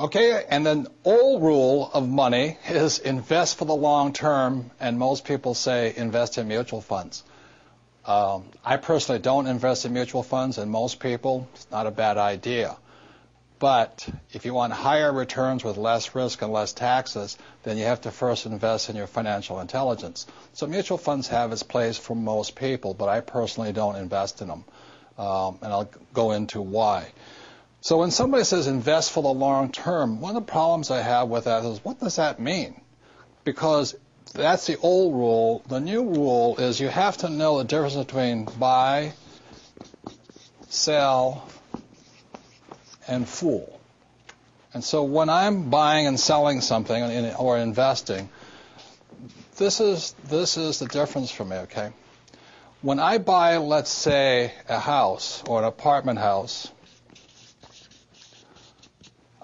Okay, and then old rule of money is invest for the long term, and most people say invest in mutual funds. I personally don't invest in mutual funds, and most people, it's not a bad idea. But if you want higher returns with less risk and less taxes, then you have to first invest in your financial intelligence. So mutual funds have its place for most people, but I personally don't invest in them, and I'll go into why. So when somebody says invest for the long term, one of the problems I have with that is, what does that mean? Because that's the old rule. The new rule is you have to know the difference between buy, sell, and fool. And so when I'm buying and selling something or investing, this is the difference for me, okay? When I buy, let's say, a house or an apartment house,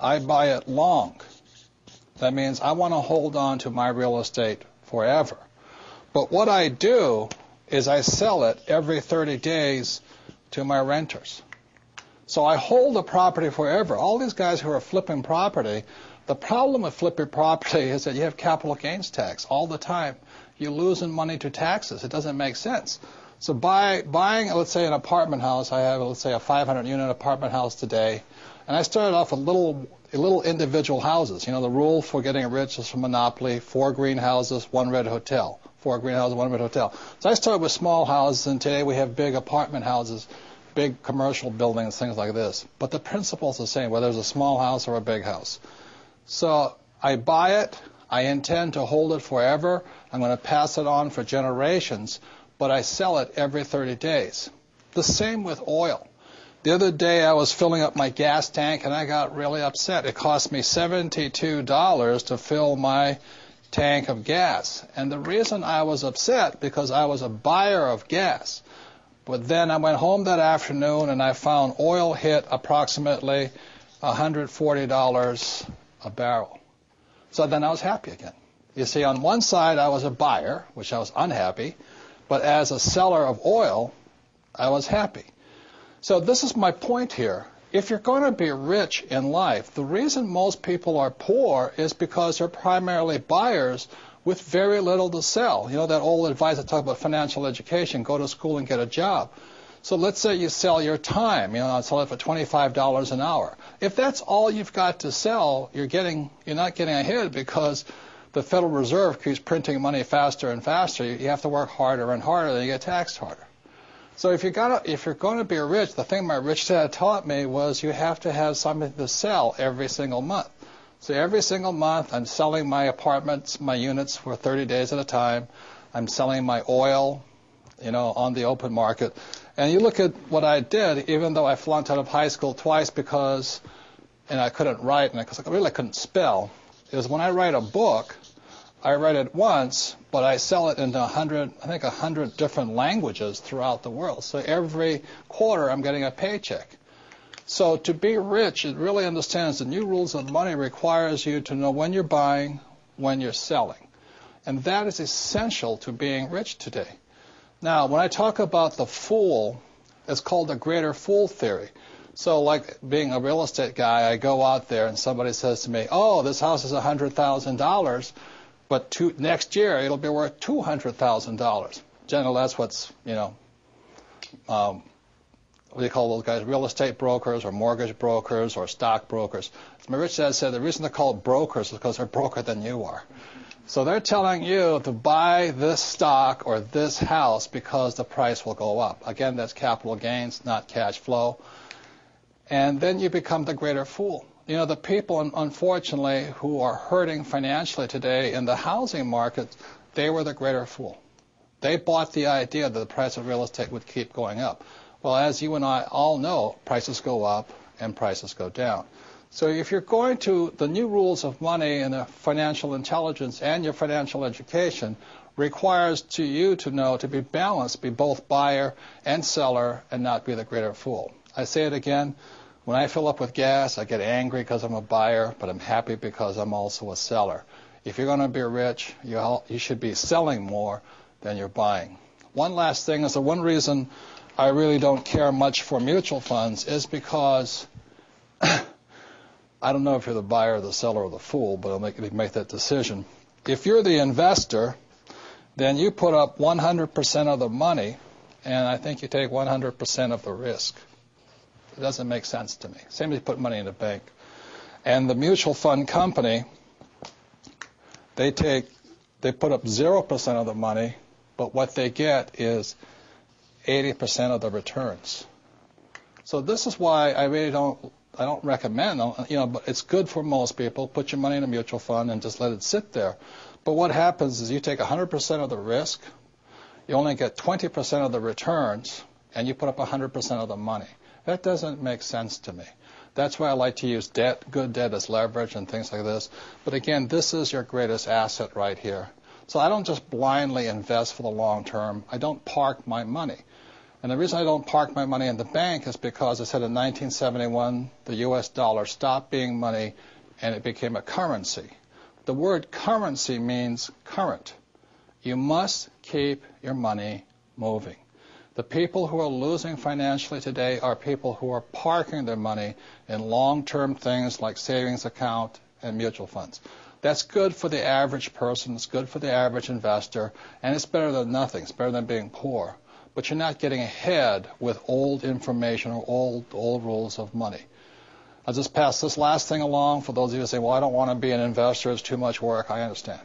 I buy it long. That means I want to hold on to my real estate forever. But what I do is I sell it every 30 days to my renters. So I hold the property forever. All these guys who are flipping property, the problem with flipping property is that you have capital gains tax all the time. You're losing money to taxes. It doesn't make sense. So buying, let's say, an apartment house, I have, let's say, a 500-unit apartment house today, and I started off with little individual houses. You know, the rule for getting rich is from Monopoly: 4 greenhouses, 1 red hotel. 4 greenhouses, 1 red hotel. So I started with small houses, and today we have big apartment houses, big commercial buildings, things like this. But the principle is the same, whether it's a small house or a big house. So I buy it. I intend to hold it forever. I'm going to pass it on for generations, but I sell it every 30 days. The same with oil. The other day I was filling up my gas tank, and I got really upset. It cost me $72 to fill my tank of gas. And the reason I was upset, because I was a buyer of gas. But then I went home that afternoon, and I found oil hit approximately $140 a barrel. So then I was happy again. You see, on one side I was a buyer, which I was unhappy, but as a seller of oil, I was happy. So this is my point here. If you're going to be rich in life, the reason most people are poor is because they're primarily buyers with very little to sell. You know that old advice I talk about financial education: go to school and get a job. So let's say you sell your time. You know, I'll sell it for $25 an hour. If that's all you've got to sell, you're not getting ahead, because the Federal Reserve keeps printing money faster and faster. You have to work harder and harder, and you get taxed harder. So if you're going to be rich, the thing my rich dad taught me was you have to have something to sell every single month. So every single month I'm selling my apartments, my units, for 30 days at a time. I'm selling my oil, you know, on the open market. And you look at what I did, even though I flunked out of high school twice and I couldn't write, and because I really couldn't spell, is when I write a book, I write it once, but I sell it into 100 different languages throughout the world. So every quarter I'm getting a paycheck. So to be rich, it really understands the new rules of money requires you to know when you're buying, when you're selling. And that is essential to being rich today. Now, when I talk about the fool, it's called the greater fool theory. So like being a real estate guy, I go out there and somebody says to me, oh, this house is $100,000. But next year, it'll be worth $200,000. Generally, that's what's, you know, what do you call those guys? Real estate brokers or mortgage brokers or stock brokers. As my rich dad said, the reason they're called brokers is because they're broker than you are. So they're telling you to buy this stock or this house because the price will go up. Again, that's capital gains, not cash flow. And then you become the greater fool. You know, the people, unfortunately, who are hurting financially today in the housing market, they were the greater fool. They bought the idea that the price of real estate would keep going up. Well, as you and I all know, prices go up and prices go down. So if you're going to, the new rules of money and the financial intelligence and your financial education requires you to know, to be balanced, be both buyer and seller, and not be the greater fool. I say it again. When I fill up with gas, I get angry because I'm a buyer, but I'm happy because I'm also a seller. If you're going to be rich, you should be selling more than you're buying. One last thing is the one reason I really don't care much for mutual funds is because I don't know if you're the buyer or the seller or the fool, but I'll make that decision. If you're the investor, then you put up 100% of the money, and I think you take 100% of the risk. It doesn't make sense to me. Same as you put money in the bank. And the mutual fund company, they put up 0% of the money, but what they get is 80% of the returns. So this is why I really don't recommend, but it's good for most people. Put your money in a mutual fund and just let it sit there. But what happens is you take 100% of the risk, you only get 20% of the returns, and you put up 100% of the money. That doesn't make sense to me. That's why I like to use debt, good debt as leverage and things like this. But again, this is your greatest asset right here. So I don't just blindly invest for the long term. I don't park my money. And the reason I don't park my money in the bank is because I said in 1971, the U.S. dollar stopped being money and it became a currency. The word currency means current. You must keep your money moving. The people who are losing financially today are people who are parking their money in long-term things like savings account and mutual funds. That's good for the average person. It's good for the average investor. And it's better than nothing. It's better than being poor. But you're not getting ahead with old information or old rules of money. I'll just pass this last thing along for those of you who say, well, I don't want to be an investor. It's too much work. I understand.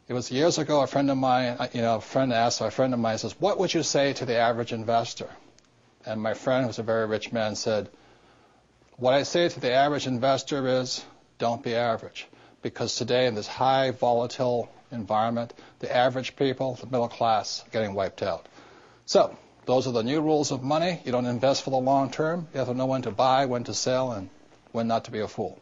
It was years ago, a friend of mine, a friend asked a friend of mine, says, what would you say to the average investor? And my friend, who's a very rich man, said, what I say to the average investor is, don't be average. Because today, in this high volatile environment, the average people, the middle class, are getting wiped out. So, those are the new rules of money. You don't invest for the long term. You have to know when to buy, when to sell, and when not to be a fool.